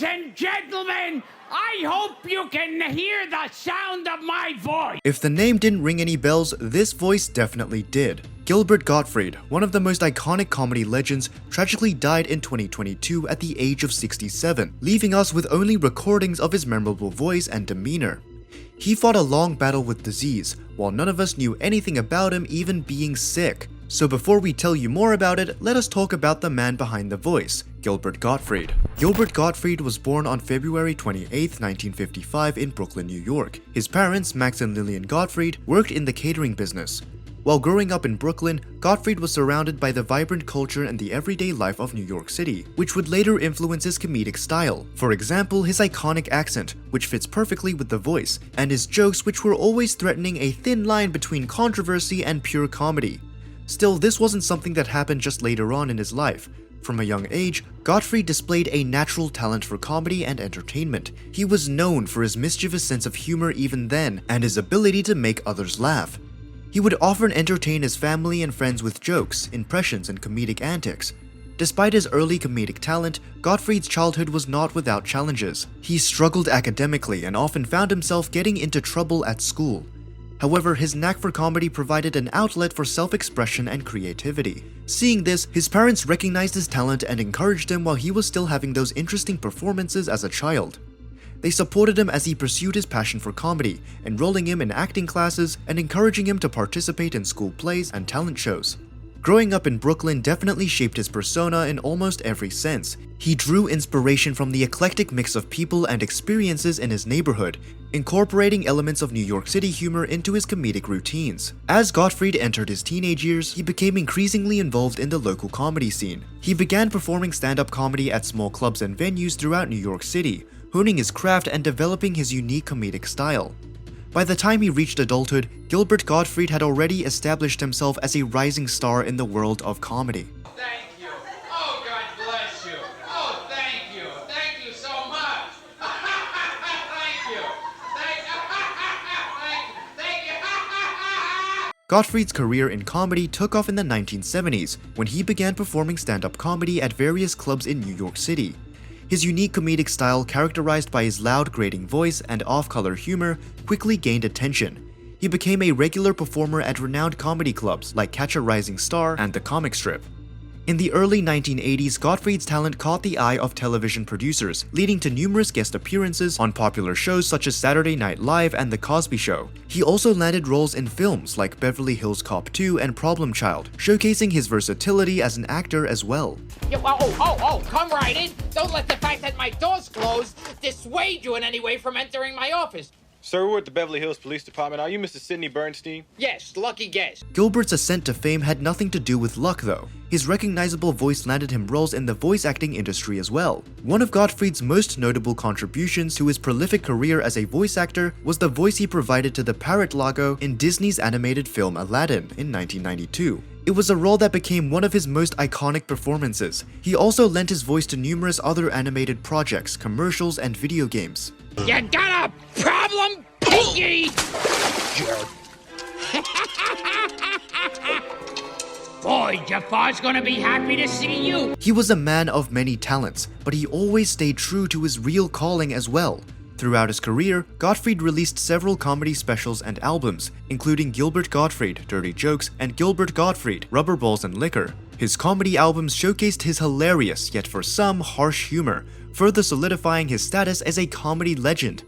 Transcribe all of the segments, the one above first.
Ladies and gentlemen, I hope you can hear the sound of my voice. If the name didn't ring any bells, this voice definitely did. Gilbert Gottfried, one of the most iconic comedy legends, tragically died in 2022 at the age of 67, leaving us with only recordings of his memorable voice and demeanor. He fought a long battle with disease, while none of us knew anything about him even being sick. So before we tell you more about it, let us talk about the man behind the voice, Gilbert Gottfried. Gilbert Gottfried was born on February 28, 1955 in Brooklyn, New York. His parents, Max and Lillian Gottfried, worked in the catering business. While growing up in Brooklyn, Gottfried was surrounded by the vibrant culture and the everyday life of New York City, which would later influence his comedic style. For example, his iconic accent, which fits perfectly with the voice, and his jokes, which were always threatening a thin line between controversy and pure comedy. Still, this wasn't something that happened just later on in his life. From a young age, Gottfried displayed a natural talent for comedy and entertainment. He was known for his mischievous sense of humor even then, and his ability to make others laugh. He would often entertain his family and friends with jokes, impressions, and comedic antics. Despite his early comedic talent, Gottfried's childhood was not without challenges. He struggled academically and often found himself getting into trouble at school. However, his knack for comedy provided an outlet for self-expression and creativity. Seeing this, his parents recognized his talent and encouraged him while he was still having those interesting performances as a child. They supported him as he pursued his passion for comedy, enrolling him in acting classes and encouraging him to participate in school plays and talent shows. Growing up in Brooklyn definitely shaped his persona in almost every sense. He drew inspiration from the eclectic mix of people and experiences in his neighborhood, incorporating elements of New York City humor into his comedic routines. As Gottfried entered his teenage years, he became increasingly involved in the local comedy scene. He began performing stand-up comedy at small clubs and venues throughout New York City, honing his craft and developing his unique comedic style. By the time he reached adulthood, Gilbert Gottfried had already established himself as a rising star in the world of comedy. Thank you. Oh, God bless you. Oh, thank you. Thank you so much. Thank you. Thank you. Gottfried's career in comedy took off in the 1970s when he began performing stand-up comedy at various clubs in New York City. His unique comedic style, characterized by his loud, grating voice and off-color humor, quickly gained attention. He became a regular performer at renowned comedy clubs like Catch a Rising Star and The Comic Strip. In the early 1980s, Gottfried's talent caught the eye of television producers, leading to numerous guest appearances on popular shows such as Saturday Night Live and The Cosby Show. He also landed roles in films like Beverly Hills Cop 2 and Problem Child, showcasing his versatility as an actor as well. Come right in. Don't let the fact that my door's closed dissuade you in any way from entering my office. Sir, we're at the Beverly Hills Police Department. Are you Mr. Sidney Bernstein? Yes, lucky guess. Gilbert's ascent to fame had nothing to do with luck though. His recognizable voice landed him roles in the voice acting industry as well. One of Gottfried's most notable contributions to his prolific career as a voice actor was the voice he provided to the parrot logo in Disney's animated film Aladdin in 1992. It was a role that became one of his most iconic performances. He also lent his voice to numerous other animated projects, commercials, and video games. You got a problem, Pinky? Boy, Jafar's gonna be happy to see you. He was a man of many talents, but he always stayed true to his real calling as well. Throughout his career, Gottfried released several comedy specials and albums, including Gilbert Gottfried, Dirty Jokes, and Gilbert Gottfried, Rubber Balls and Liquor. His comedy albums showcased his hilarious, yet for some, harsh humor, further solidifying his status as a comedy legend.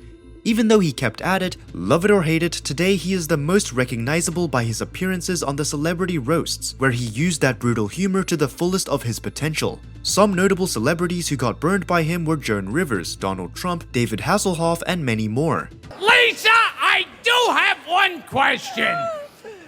Even though he kept at it, love it or hate it, today he is the most recognizable by his appearances on the celebrity roasts, where he used that brutal humor to the fullest of his potential. Some notable celebrities who got burned by him were Joan Rivers, Donald Trump, David Hasselhoff, and many more. Lisa, I do have one question.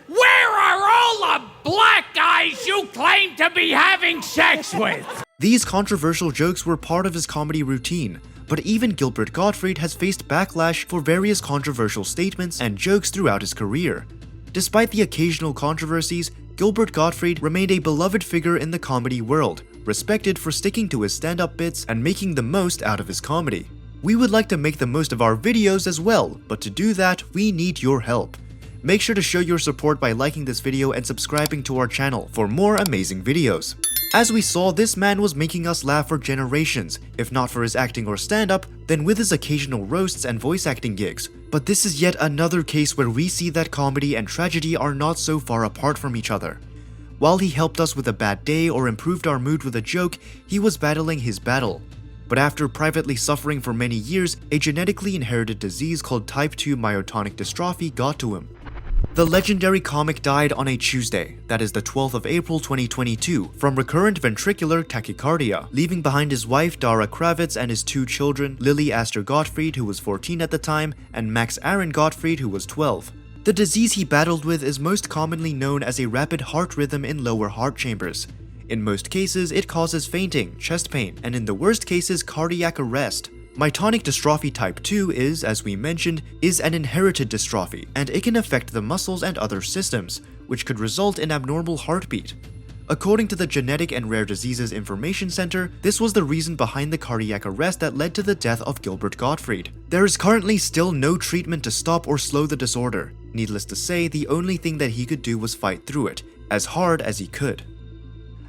Where are all the black guys you claim to be having sex with? These controversial jokes were part of his comedy routine, but even Gilbert Gottfried has faced backlash for various controversial statements and jokes throughout his career. Despite the occasional controversies, Gilbert Gottfried remained a beloved figure in the comedy world, respected for sticking to his stand-up bits and making the most out of his comedy. We would like to make the most of our videos as well, but to do that, we need your help. Make sure to show your support by liking this video and subscribing to our channel for more amazing videos. As we saw, this man was making us laugh for generations, if not for his acting or stand-up, then with his occasional roasts and voice acting gigs. But this is yet another case where we see that comedy and tragedy are not so far apart from each other. While he helped us with a bad day or improved our mood with a joke, he was battling his battle. But after privately suffering for many years, a genetically inherited disease called type 2 myotonic dystrophy got to him. The legendary comic died on a Tuesday, that is the 12th of April 2022, from recurrent ventricular tachycardia, leaving behind his wife Dara Kravitz and his 2 children, Lily Astor Gottfried, who was 14 at the time, and Max Aaron Gottfried, who was 12. The disease he battled with is most commonly known as a rapid heart rhythm in lower heart chambers. In most cases, it causes fainting, chest pain, and in the worst cases, cardiac arrest. Myotonic dystrophy type 2 is, as we mentioned, an inherited dystrophy, and it can affect the muscles and other systems, which could result in abnormal heartbeat. According to the Genetic and Rare Diseases Information Center, this was the reason behind the cardiac arrest that led to the death of Gilbert Gottfried. There is currently still no treatment to stop or slow the disorder. Needless to say, the only thing that he could do was fight through it, as hard as he could.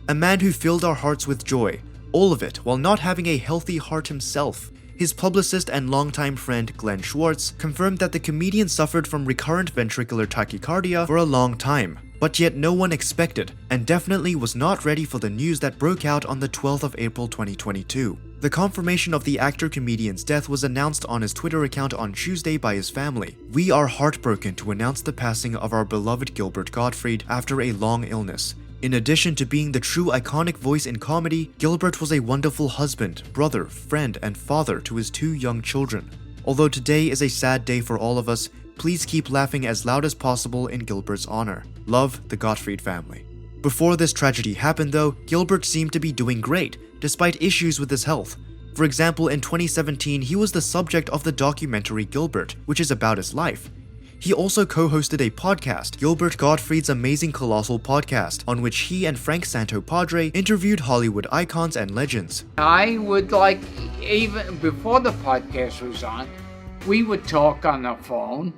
A man who filled our hearts with joy, all of it while not having a healthy heart himself. His publicist and longtime friend Glenn Schwartz confirmed that the comedian suffered from recurrent ventricular tachycardia for a long time, but yet no one expected, and definitely was not ready for the news that broke out on the 12th of April 2022. The confirmation of the actor-comedian's death was announced on his Twitter account on Tuesday by his family. "We are heartbroken to announce the passing of our beloved Gilbert Gottfried after a long illness. In addition to being the true iconic voice in comedy, Gilbert was a wonderful husband, brother, friend, and father to his 2 young children. Although today is a sad day for all of us, please keep laughing as loud as possible in Gilbert's honor. Love, the Gottfried family." Before this tragedy happened though, Gilbert seemed to be doing great, despite issues with his health. For example, in 2017, he was the subject of the documentary Gilbert, which is about his life. He also co-hosted a podcast, Gilbert Gottfried's Amazing Colossal Podcast, on which he and Frank Santopadre interviewed Hollywood icons and legends. I would like, even before the podcast was on, we would talk on the phone,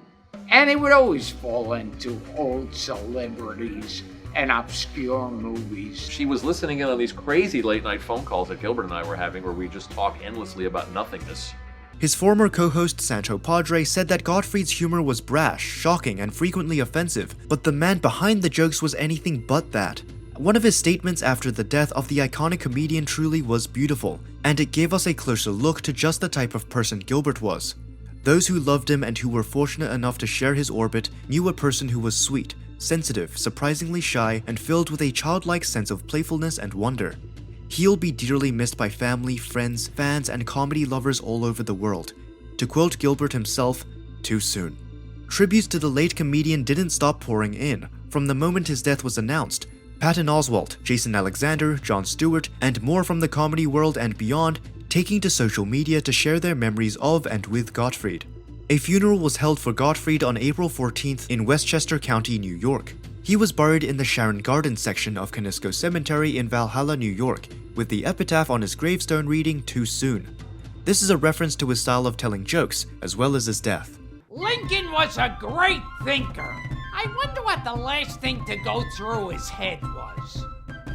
and it would always fall into old celebrities and obscure movies. She was listening in on these crazy late night phone calls that Gilbert and I were having where we just talk endlessly about nothingness. His former co-host Santopadre said that Gottfried's humor was brash, shocking, and frequently offensive, but the man behind the jokes was anything but that. One of his statements after the death of the iconic comedian truly was beautiful, and it gave us a closer look to just the type of person Gilbert was. Those who loved him and who were fortunate enough to share his orbit knew a person who was sweet, sensitive, surprisingly shy, and filled with a childlike sense of playfulness and wonder. He'll be dearly missed by family, friends, fans, and comedy lovers all over the world. To quote Gilbert himself, "Too soon." Tributes to the late comedian didn't stop pouring in. From the moment his death was announced, Patton Oswalt, Jason Alexander, Jon Stewart, and more from the comedy world and beyond taking to social media to share their memories of and with Gottfried. A funeral was held for Gottfried on April 14th in Westchester County, New York. He was buried in the Sharon Gardens section of Conisco Cemetery in Valhalla, New York, with the epitaph on his gravestone reading, "Too soon." This is a reference to his style of telling jokes, as well as his death. Lincoln was a great thinker. I wonder what the last thing to go through his head was.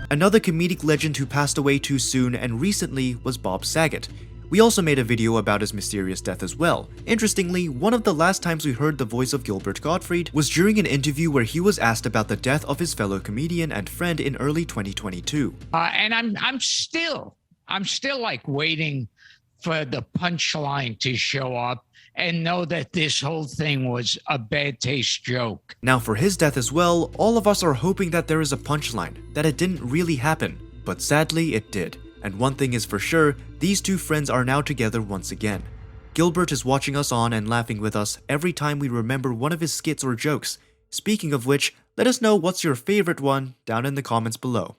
Another comedic legend who passed away too soon and recently was Bob Saget. We also made a video about his mysterious death as well. Interestingly, one of the last times we heard the voice of Gilbert Gottfried was during an interview where he was asked about the death of his fellow comedian and friend in early 2022. And I'm still like waiting for the punchline to show up and know that this whole thing was a bad taste joke. Now for his death as well, all of us are hoping that there is a punchline, that it didn't really happen, but sadly it did. And one thing is for sure, these 2 friends are now together once again. Gilbert is watching us on and laughing with us every time we remember one of his skits or jokes. Speaking of which, let us know what's your favorite one down in the comments below.